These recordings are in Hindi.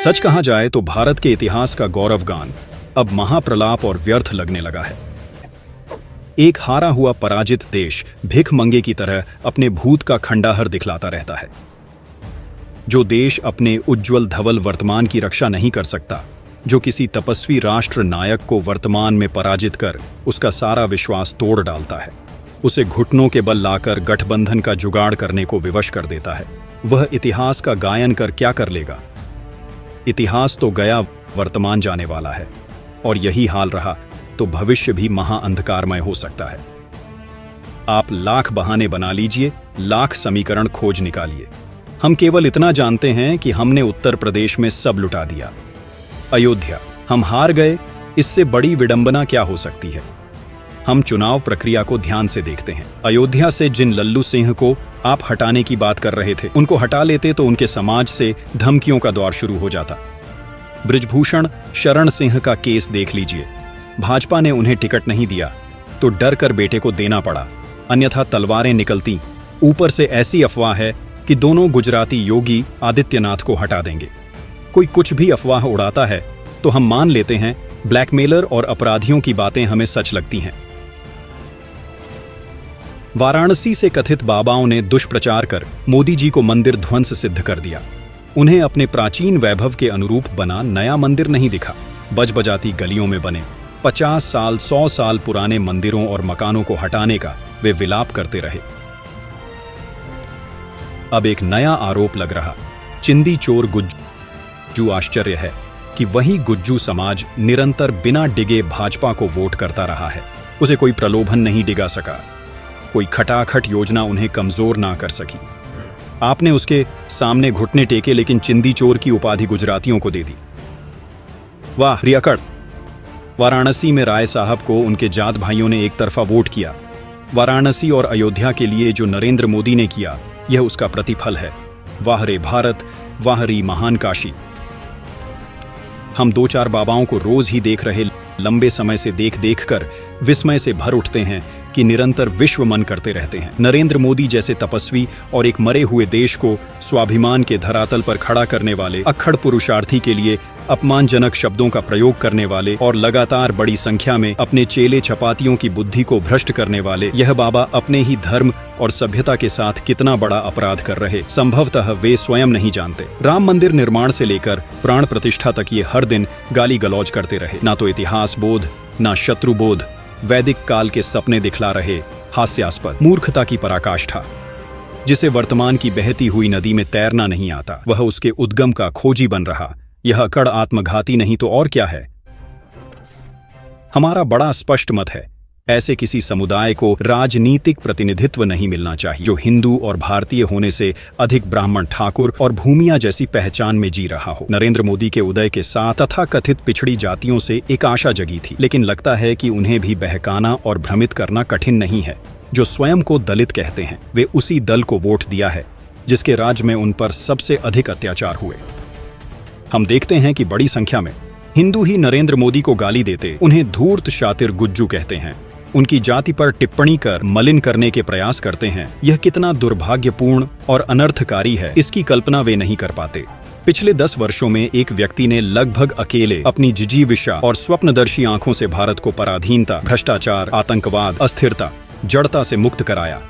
सच कहा जाए तो भारत के इतिहास का गौरवगान अब महाप्रलाप और व्यर्थ लगने लगा है। एक हारा हुआ पराजित देश भिखमंगे की तरह अपने भूत का खंडहर दिखलाता रहता है। जो देश अपने उज्ज्वल धवल वर्तमान की रक्षा नहीं कर सकता, जो किसी तपस्वी राष्ट्र नायक को वर्तमान में पराजित कर उसका सारा विश्वास तोड़ डालता है, उसे घुटनों के बल लाकर गठबंधन का जुगाड़ करने को विवश कर देता है, वह इतिहास का गायन कर क्या कर लेगा। इतिहास तो गया, वर्तमान जाने वाला है, और यही हाल रहा तो भविष्य भी महाअंधकारमय हो सकता है। आप लाख बहाने बना लीजिए, लाख समीकरण खोज निकालिए, हम केवल इतना जानते हैं कि हमने उत्तर प्रदेश में सब लुटा दिया। अयोध्या, हम हार गए, इससे बड़ी विडंबना क्या हो सकती है। हम चुनाव प्रक्रिया को ध्यान से देखते हैं। अयोध्या से जिन लल्लू सिंह को आप हटाने की बात कर रहे थे, उनको हटा लेते तो उनके समाज से धमकियों का दौर शुरू हो जाता। बृजभूषण शरण सिंह का केस देख लीजिए, भाजपा ने उन्हें टिकट नहीं दिया तो डर कर बेटे को देना पड़ा, अन्यथा तलवारें निकलती। ऊपर से ऐसी अफवाह है कि दोनों गुजराती योगी आदित्यनाथ को हटा देंगे। कोई कुछ भी अफवाह उड़ाता है तो हम मान लेते हैं। ब्लैकमेलर और अपराधियों की बातें हमें सच लगती हैं। वाराणसी से कथित बाबाओं ने दुष्प्रचार कर मोदी जी को मंदिर ध्वंस सिद्ध कर दिया। उन्हें अपने प्राचीन वैभव के अनुरूप बना नया मंदिर नहीं दिखा। बजबजाती गलियों में बने 50 साल 100 साल पुराने मंदिरों और मकानों को हटाने का वे विलाप करते रहे। अब एक नया आरोप लग रहा, चिंदी चोर गुज्जू। आश्चर्य है कि वही गुज्जू समाज निरंतर बिना डिगे भाजपा को वोट करता रहा है। उसे कोई प्रलोभन नहीं डिगा सका, कोई खटाखट योजना उन्हें कमजोर ना कर सकी। आपने उसके सामने घुटने टेके, लेकिन चिंदी चोर की उपाधि गुजरातियों को दे दी। वाह रियाकड़! वाराणसी में राय साहब को उनके जात भाइयों ने एक तरफा वोट किया। वाराणसी और अयोध्या के लिए जो नरेंद्र मोदी ने किया, यह उसका प्रतिफल है। वाह रे भारत, वाह री महान काशी। हम 2-4 बाबाओं को रोज ही देख रहे लंबे समय से देख देख कर विस्मय से भर उठते हैं कि निरंतर विश्व मन करते रहते हैं। नरेंद्र मोदी जैसे तपस्वी और एक मरे हुए देश को स्वाभिमान के धरातल पर खड़ा करने वाले, अक्खड़ पुरुषार्थी के लिए अपमानजनक शब्दों का प्रयोग करने वाले और लगातार बड़ी संख्या में अपने चेले चपातियों की बुद्धि को भ्रष्ट करने वाले यह बाबा अपने ही धर्म और सभ्यता के साथ कितना बड़ा अपराध कर रहे, संभवतः वे स्वयं नहीं जानते। राम मंदिर निर्माण से लेकर प्राण प्रतिष्ठा तक ये हर दिन गाली गलौज करते रहे। ना तो इतिहास बोध, ना शत्रु बोध, वैदिक काल के सपने दिखला रहे। हास्यास्पद मूर्खता की पराकाष्ठा। जिसे वर्तमान की बहती हुई नदी में तैरना नहीं आता, वह उसके उद्गम का खोजी बन रहा। यह अकड़ आत्मघाती नहीं तो और क्या है। हमारा बड़ा स्पष्ट मत है, ऐसे किसी समुदाय को राजनीतिक प्रतिनिधित्व नहीं मिलना चाहिए जो हिंदू और भारतीय होने से अधिक ब्राह्मण, ठाकुर और भूमिया जैसी पहचान में जी रहा हो। नरेंद्र मोदी के उदय के साथ तथा कथित पिछड़ी जातियों से एक आशा जगी थी, लेकिन लगता है कि उन्हें भी बहकाना और भ्रमित करना कठिन नहीं है। जो स्वयं को दलित कहते हैं, वे उसी दल को वोट दिया है जिसके राज में उन पर सबसे अधिक अत्याचार हुए। हम देखते हैं कि बड़ी संख्या में हिंदू ही नरेंद्र मोदी को गाली देते, उन्हें धूर्त शातिर गुज्जू कहते हैं, उनकी जाति पर टिप्पणी कर मलिन करने के प्रयास करते हैं। यह कितना दुर्भाग्यपूर्ण और अनर्थकारी है, इसकी कल्पना वे नहीं कर पाते। पिछले 10 वर्षों में एक व्यक्ति ने लगभग अकेले अपनी जिजीविषा और स्वप्नदर्शी आंखों से भारत को पराधीनता, भ्रष्टाचार, आतंकवाद, अस्थिरता, जड़ता से मुक्त कराया।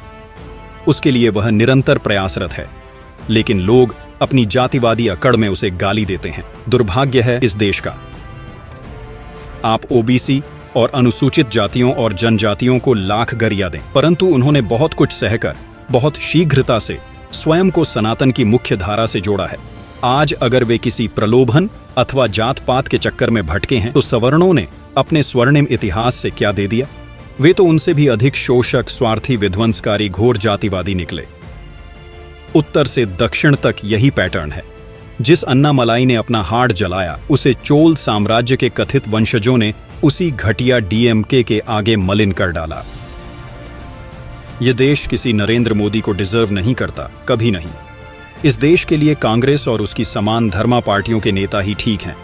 उसके लिए वह निरंतर प्रयासरत है, लेकिन लोग अपनी जातिवादी अकड़ में उसे गाली देते हैं। दुर्भाग्य है इस देश का। आप ओबीसी और अनुसूचित जातियों और जनजातियों को लाख गरिया दें, परंतु उन्होंने बहुत कुछ सहकर बहुत शीघ्रता से स्वयं को सनातन की मुख्य धारा से जोड़ा है। आज अगर वे किसी प्रलोभन अथवा जात पात के चक्कर में भटके हैं तो सवर्णों ने अपने स्वर्णिम इतिहास से क्या दे दिया। वे तो उनसे भी अधिक शोषक, स्वार्थी, विध्वंसकारी, घोर जातिवादी निकले। उत्तर से दक्षिण तक यही पैटर्न है। जिस अन्नामलाई ने अपना हाड़ जलाया, उसे चोल साम्राज्य के कथित वंशजों ने उसी घटिया डीएमके के आगे मलिन कर डाला। यह देश किसी नरेंद्र मोदी को डिजर्व नहीं करता, कभी नहीं। इस देश के लिए कांग्रेस और उसकी समान धर्मा पार्टियों के नेता ही ठीक हैं।